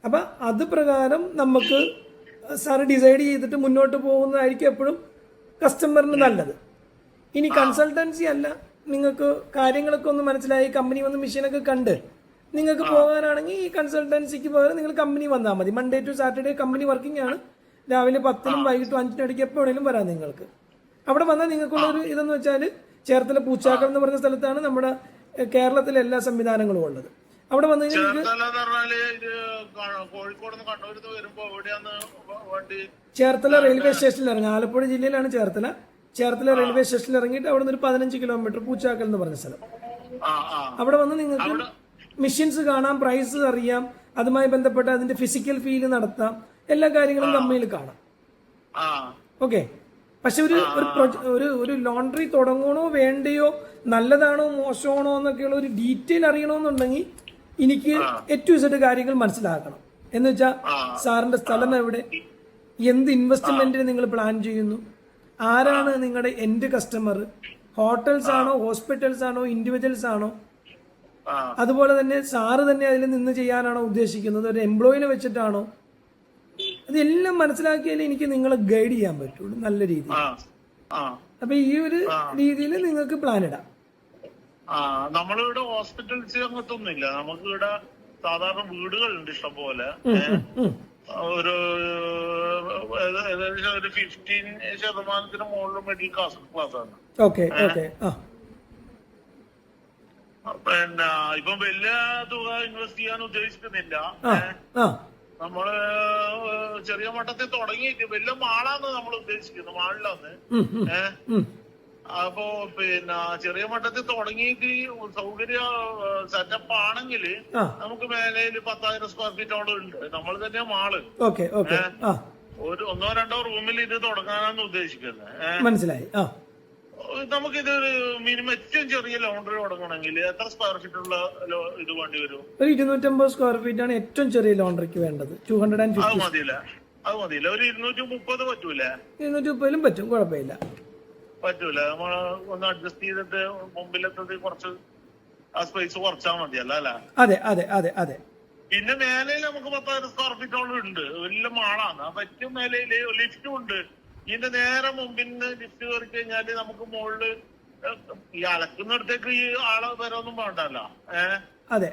അപ്പം അത് പ്രകാരം നമുക്ക് സാറ് ഡിസൈഡ് ചെയ്തിട്ട് മുന്നോട്ട് പോകുന്നതായിരിക്കും എപ്പോഴും കസ്റ്റമറിന് നല്ലത്. ഇനി കൺസൾട്ടൻസി അല്ല, നിങ്ങൾക്ക് കാര്യങ്ങളൊക്കെ ഒന്ന് മനസ്സിലായി കമ്പനി വന്ന് മെഷീനൊക്കെ കണ്ട് നിങ്ങൾക്ക് പോകാനാണെങ്കിൽ ഈ കൺസൾട്ടൻസിക്ക് പകരം നിങ്ങൾ കമ്പനി വന്നാൽ മതി. Monday to Saturday company working ആണ്. രാവിലെ 10-നും വൈകിട്ട് 5-നും ഇടയ്ക്ക് എപ്പോൾ വേണേലും വരാം നിങ്ങൾക്ക്. അവിടെ വന്നാൽ നിങ്ങൾക്കുള്ളൊരു ഇതെന്ന് വെച്ചാൽ ചേർത്തല പൂച്ചാക്കൽ എന്ന് പറഞ്ഞ സ്ഥലത്താണ് നമ്മുടെ കേരളത്തിലെ എല്ലാ സംവിധാനങ്ങളും ഉള്ളത്. അവിടെ വന്നു കഴിഞ്ഞാൽ ചേർത്തല റെയിൽവേ സ്റ്റേഷനിൽ ഇറങ്ങാം. ആലപ്പുഴ ജില്ലയിലാണ് ചേർത്തല. ചേർത്തല റെയിൽവേ സ്റ്റേഷനിൽ ഇറങ്ങിയിട്ട് അവിടെ നിന്ന് ഒരു 15 കിലോമീറ്റർ പൂച്ചാക്കൽ എന്ന് പറഞ്ഞ സ്ഥലം. അവിടെ വന്ന് നിങ്ങൾക്ക് മെഷീൻസ് കാണാം, പ്രൈസ് അറിയാം, അതുമായി ബന്ധപ്പെട്ട അതിന്റെ ഫിസിക്കൽ ഫീൽ നടത്താം, എല്ലാ കാര്യങ്ങളും കമ്പനിയിൽ കാണാം. ഓക്കെ. പക്ഷെ ഒരു ലോണ്ടറി തുടങ്ങണോ വേണ്ടയോ, നല്ലതാണോ മോശമാണോ എന്നൊക്കെയുള്ള ഒരു ഡീറ്റെയിൽ അറിയണമെന്നുണ്ടെങ്കിൽ എനിക്ക് ഏറ്റവും ഇസഡ് കാര്യങ്ങൾ മനസ്സിലാക്കണം. എന്ന് വെച്ചാൽ സാറിന്റെ സ്ഥലം എവിടെ, എന്ത് ഇൻവെസ്റ്റ്മെന്റിന് നിങ്ങൾ പ്ലാൻ ചെയ്യുന്നു, ആരാണ് നിങ്ങളുടെ എൻഡ് കസ്റ്റമർ, ഹോട്ടൽസ് ആണോ ഹോസ്പിറ്റൽസ് ആണോ ഇൻഡിവിജ്വൽസ് ആണോ, അതുപോലെ തന്നെ സാറ് തന്നെ അതിൽ നിന്ന് ചെയ്യാനാണോ ഉദ്ദേശിക്കുന്നത്, ഒരു എംപ്ലോയിനെ വെച്ചിട്ടാണോ, ഇതെല്ലാം മനസ്സിലാക്കിയാലേ എനിക്ക് നിങ്ങളെ ഗൈഡ് ചെയ്യാൻ പറ്റുള്ളൂ നല്ല രീതിയിൽ. അപ്പൊ ഈ ഒരു രീതിയിൽ നിങ്ങൾക്ക് പ്ലാൻ ഇടാം. നമ്മളിവിടെ ഹോസ്പിറ്റൽസ് അങ്ങനത്തൊന്നുമില്ല. നമുക്ക് ഇവിടെ സാധാരണ വീടുകളുണ്ട് ഇഷ്ടം പോലെ. ഒരു ഏകദേശം ഒരു 15% മുകളിൽ മിഡിൽ ക്ലാസ് ആണ്. പിന്നെ ഇപ്പം വലിയ തുക ഇൻവെസ്റ്റ് ചെയ്യാൻ ഉദ്ദേശിക്കുന്നില്ല. നമ്മള് ചെറിയ മട്ടത്തിൽ തുടങ്ങിയിട്ട് വലിയ മാളാന്ന് നമ്മൾ ഉദ്ദേശിക്കുന്നത്, മാളിലാന്ന്. അപ്പോ പിന്നെ ചെറിയ മട്ടത്തിൽ തുടങ്ങിയിട്ട് സൗകര്യ സെറ്റപ്പ് ആണെങ്കിൽ നമുക്ക് മേലയിൽ 10,000 സ്ക്വയർ ഫീറ്റോളം ഉണ്ട്. നമ്മൾ തന്നെ മാള് ഒരു 1-2 റൂമിൽ ഇത് തുടങ്ങാനാണ് ഉദ്ദേശിക്കുന്നത്. മനസ്സിലായി. നമുക്കിതൊരു മിനിമം ഏറ്റവും ചെറിയ ലോണ്ടറി തുടങ്ങണമെങ്കിൽ എത്ര സ്ക്വയർ ഫീറ്റ് ഉള്ള ഇത് വേണ്ടി വരും? ഒരു 250 സ്ക്വയർ ഫീറ്റ് ആണ് ഏറ്റവും ചെറിയ ലോണ്ടറിക്ക് വേണ്ടത്. 250. അത് മതിയില്ല. ഒരു 230 പറ്റൂലേ? 230 പറ്റും, കുഴപ്പമില്ല. പറ്റൂല. നമ്മൾ ഒന്ന് അഡ്ജസ്റ്റ് ചെയ്തിട്ട് മുമ്പിലെത്തത് കുറച്ച് ആ സ്പേസ് കുറച്ചാൽ മതിയല്ല അല്ലെ? അതെ അതെ അതെ അതെ. പിന്നെ മേലയിൽ നമുക്ക് 10,000 സ്ക്വയർ ഫീറ്റോളം ഉണ്ട്. വലിയ മാളാണ്. അപ്പൊ ഏറ്റവും മേലയില് ലിഫ്റ്റും ഉണ്ട്. ഇതിന്റെ നേരെ മുമ്പിൽ നിന്ന് ലിഫ്റ്റ് കയറി കഴിഞ്ഞാല് നമുക്ക് മുകളില് ഈ അലക്കുന്നിടത്തേക്ക് ഈ ആളെ വരൊന്നും വേണ്ടല്ലോ. അതെ.